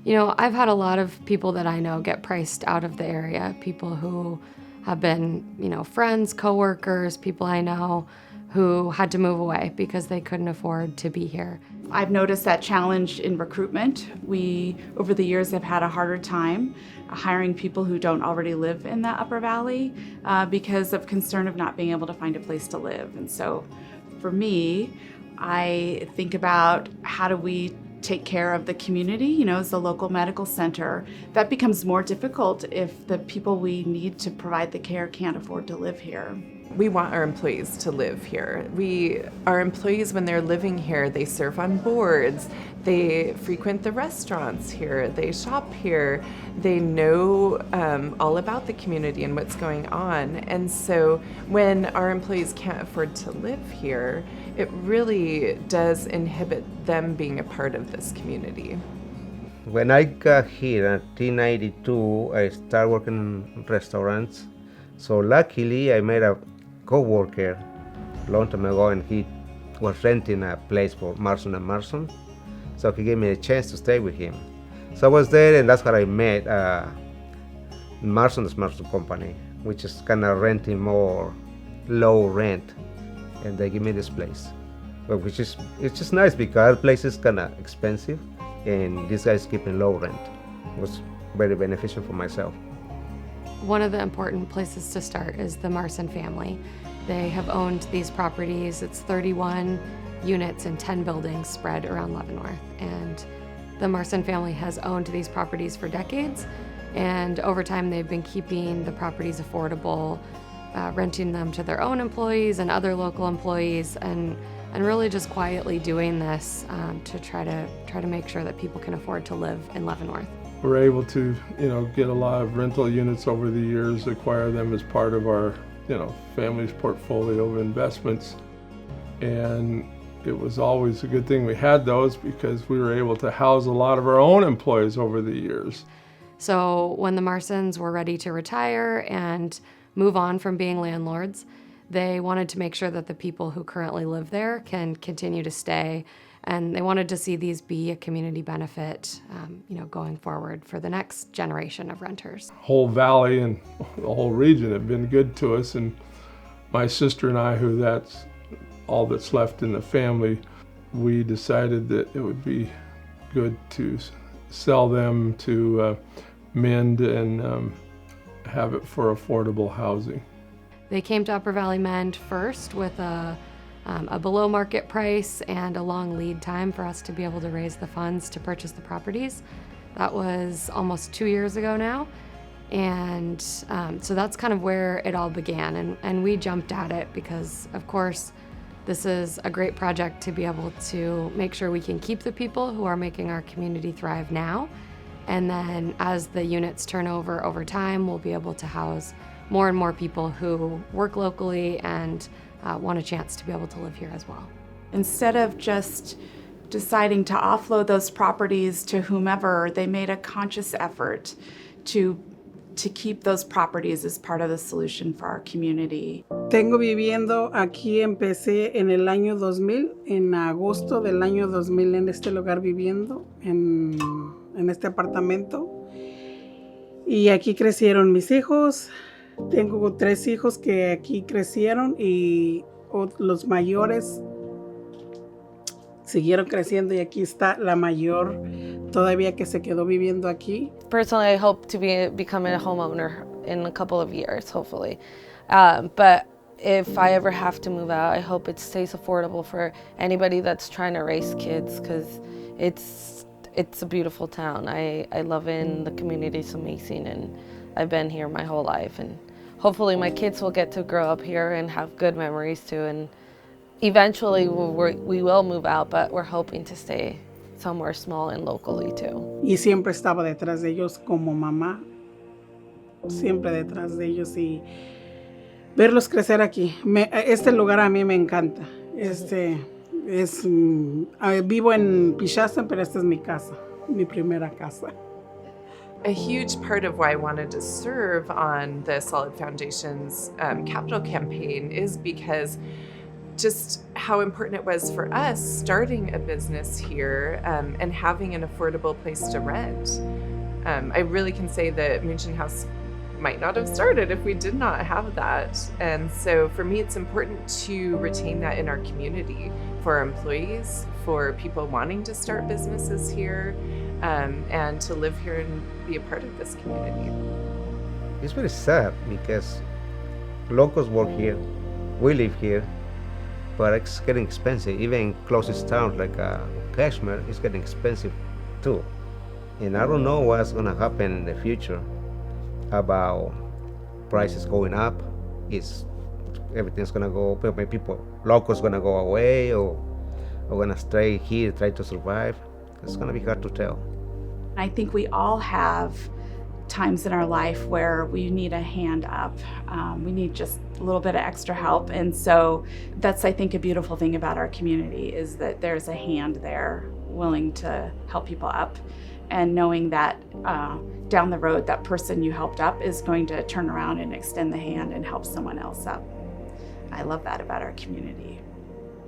I've had a lot of people that I know get priced out of the area, people who have been, friends, coworkers, people I know who had to move away because they couldn't afford to be here. I've noticed that challenge in recruitment. We, over the years, have had a harder time hiring people who don't already live in the Upper Valley because of concern of not being able to find a place to live. And so for me, I think about how do we take care of the community, as the local medical center. That becomes more difficult if the people we need to provide the care can't afford to live here. We want our employees to live here. Our employees, when they're living here, they serve on boards, they frequent the restaurants here, they shop here, they know all about the community and what's going on. And so when our employees can't afford to live here, it really does inhibit them being a part of this community. When I got here in 1992, I started working in restaurants. So luckily, I met a co-worker a long time ago, and he was renting a place for Marson & Marson. So he gave me a chance to stay with him. So I was there, and that's how I met Marson & Marson Company, which is kind of renting more low rent. And they give me this place, it's just nice because our place is kind of expensive, and this guy's keeping low rent. It was very beneficial for myself. One of the important places to start is the Marson family. They have owned these properties. It's 31 units and 10 buildings spread around Leavenworth. And the Marson family has owned these properties for decades. And over time, they've been keeping the properties affordable, renting them to their own employees and other local employees, and really just quietly doing this to try to make sure that people can afford to live in Leavenworth. We're able to, get a lot of rental units over the years, acquire them as part of our, family's portfolio of investments. And it was always a good thing we had those because we were able to house a lot of our own employees over the years. So when the Marsons were ready to retire and move on from being landlords, they wanted to make sure that the people who currently live there can continue to stay. And they wanted to see these be a community benefit, going forward for the next generation of renters. Whole valley and the whole region have been good to us, and my sister and I, who that's all that's left in the family, we decided that it would be good to sell them to mend and have it for affordable housing. They came to Upper Valley Mend first with a below market price and a long lead time for us to be able to raise the funds to purchase the properties. That was almost 2 years ago now. And so that's kind of where it all began. And we jumped at it because, of course, this is a great project to be able to make sure we can keep the people who are making our community thrive now. And then as the units turn over time, we'll be able to house more and more people who work locally and want a chance to be able to live here as well. Instead of just deciding to offload those properties to whomever, they made a conscious effort to keep those properties as part of the solution for our community. Tengo viviendo aquí, empecé en el año 2000, en agosto del año 2000 en este lugar viviendo, en este apartamento. Y aquí crecieron mis hijos. Tengo 3 hijos que aquí crecieron y los mayores siguieron creciendo, y aquí está la mayor todavía que se quedó viviendo aquí. Personally, I hope to become a homeowner in a couple of years, hopefully. But if I ever have to move out, I hope it stays affordable for anybody that's trying to raise kids, because it's a beautiful town. I love it, and the community is amazing, and I've been here my whole life. And hopefully my kids will get to grow up here and have good memories too. And eventually we will move out, but we're hoping to stay somewhere small and locally too. Y siempre estaba detrás de ellos como mamá, siempre detrás de ellos, y verlos crecer aquí. Este lugar a mí me encanta. Vivo en Pichasa, pero esta es mi casa, mi primera casa. A huge part of why I wanted to serve on the Solid Foundation's capital campaign is because just how important it was for us starting a business here and having an affordable place to rent. I really can say that Moonshine House might not have started if we did not have that. And so for me, it's important to retain that in our community, for our employees, for people wanting to start businesses here, and to live here and be a part of this community. It's very sad because locals work here, we live here, but it's getting expensive. Even closest towns like Kashmir is getting expensive too. And I don't know what's gonna happen in the future about prices going up. Is everything's gonna go, people, locals gonna go away or gonna stay here, try to survive? It's gonna be hard to tell. I think we all have times in our life where we need a hand up. We need just a little bit of extra help. And so that's, I think, a beautiful thing about our community is that there's a hand there willing to help people up, and knowing that down the road, that person you helped up is going to turn around and extend the hand and help someone else up. I love that about our community.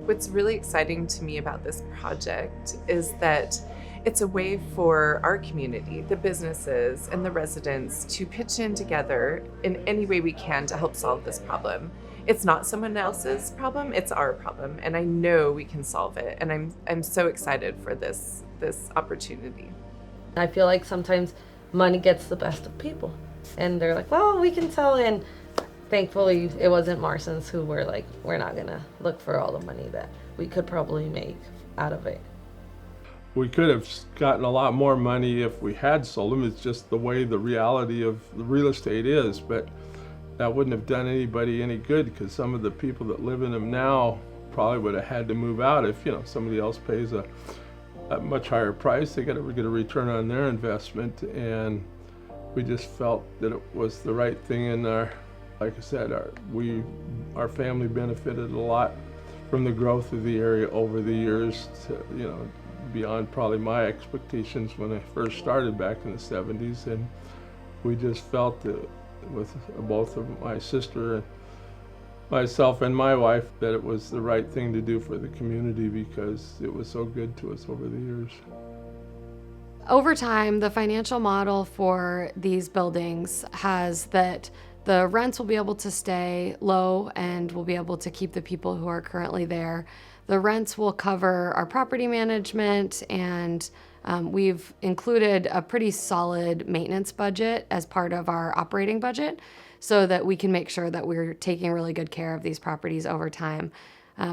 What's really exciting to me about this project is that it's a way for our community, the businesses and the residents, to pitch in together in any way we can to help solve this problem. It's not someone else's problem, it's our problem, and I know we can solve it, and I'm so excited for this opportunity. I feel like sometimes money gets the best of people, and they're like, well, we can sell it. And thankfully it wasn't Marsons who were like, we're not gonna look for all the money that we could probably make out of it. We could have gotten a lot more money if we had sold them. It's just the way the reality of the real estate is, but that wouldn't have done anybody any good, because some of the people that live in them now probably would have had to move out if, somebody else pays a much higher price. They got to get a return on their investment, and we just felt that it was the right thing. And like I said, our family benefited a lot from the growth of the area over the years, to, beyond probably my expectations when I first started back in the 70s. And we just felt that with both of my sister and myself and my wife, that it was the right thing to do for the community because it was so good to us over the years. Over time, the financial model for these buildings has that the rents will be able to stay low and we'll be able to keep the people who are currently there. The rents will cover our property management, and we've included a pretty solid maintenance budget as part of our operating budget so that we can make sure that we're taking really good care of these properties over time.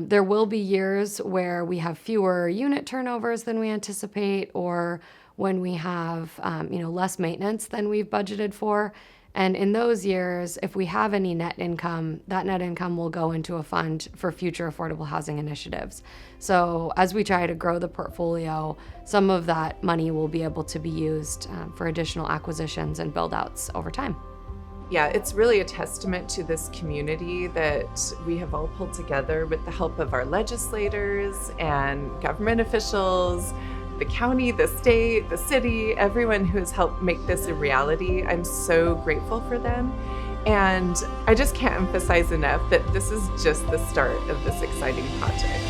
There will be years where we have fewer unit turnovers than we anticipate, or when we have less maintenance than we've budgeted for. And in those years, if we have any net income, that net income will go into a fund for future affordable housing initiatives. So as we try to grow the portfolio, some of that money will be able to be used for additional acquisitions and build-outs over time. Yeah, it's really a testament to this community that we have all pulled together with the help of our legislators and government officials, the county, the state, the city, everyone who has helped make this a reality. I'm so grateful for them. And I just can't emphasize enough that this is just the start of this exciting project.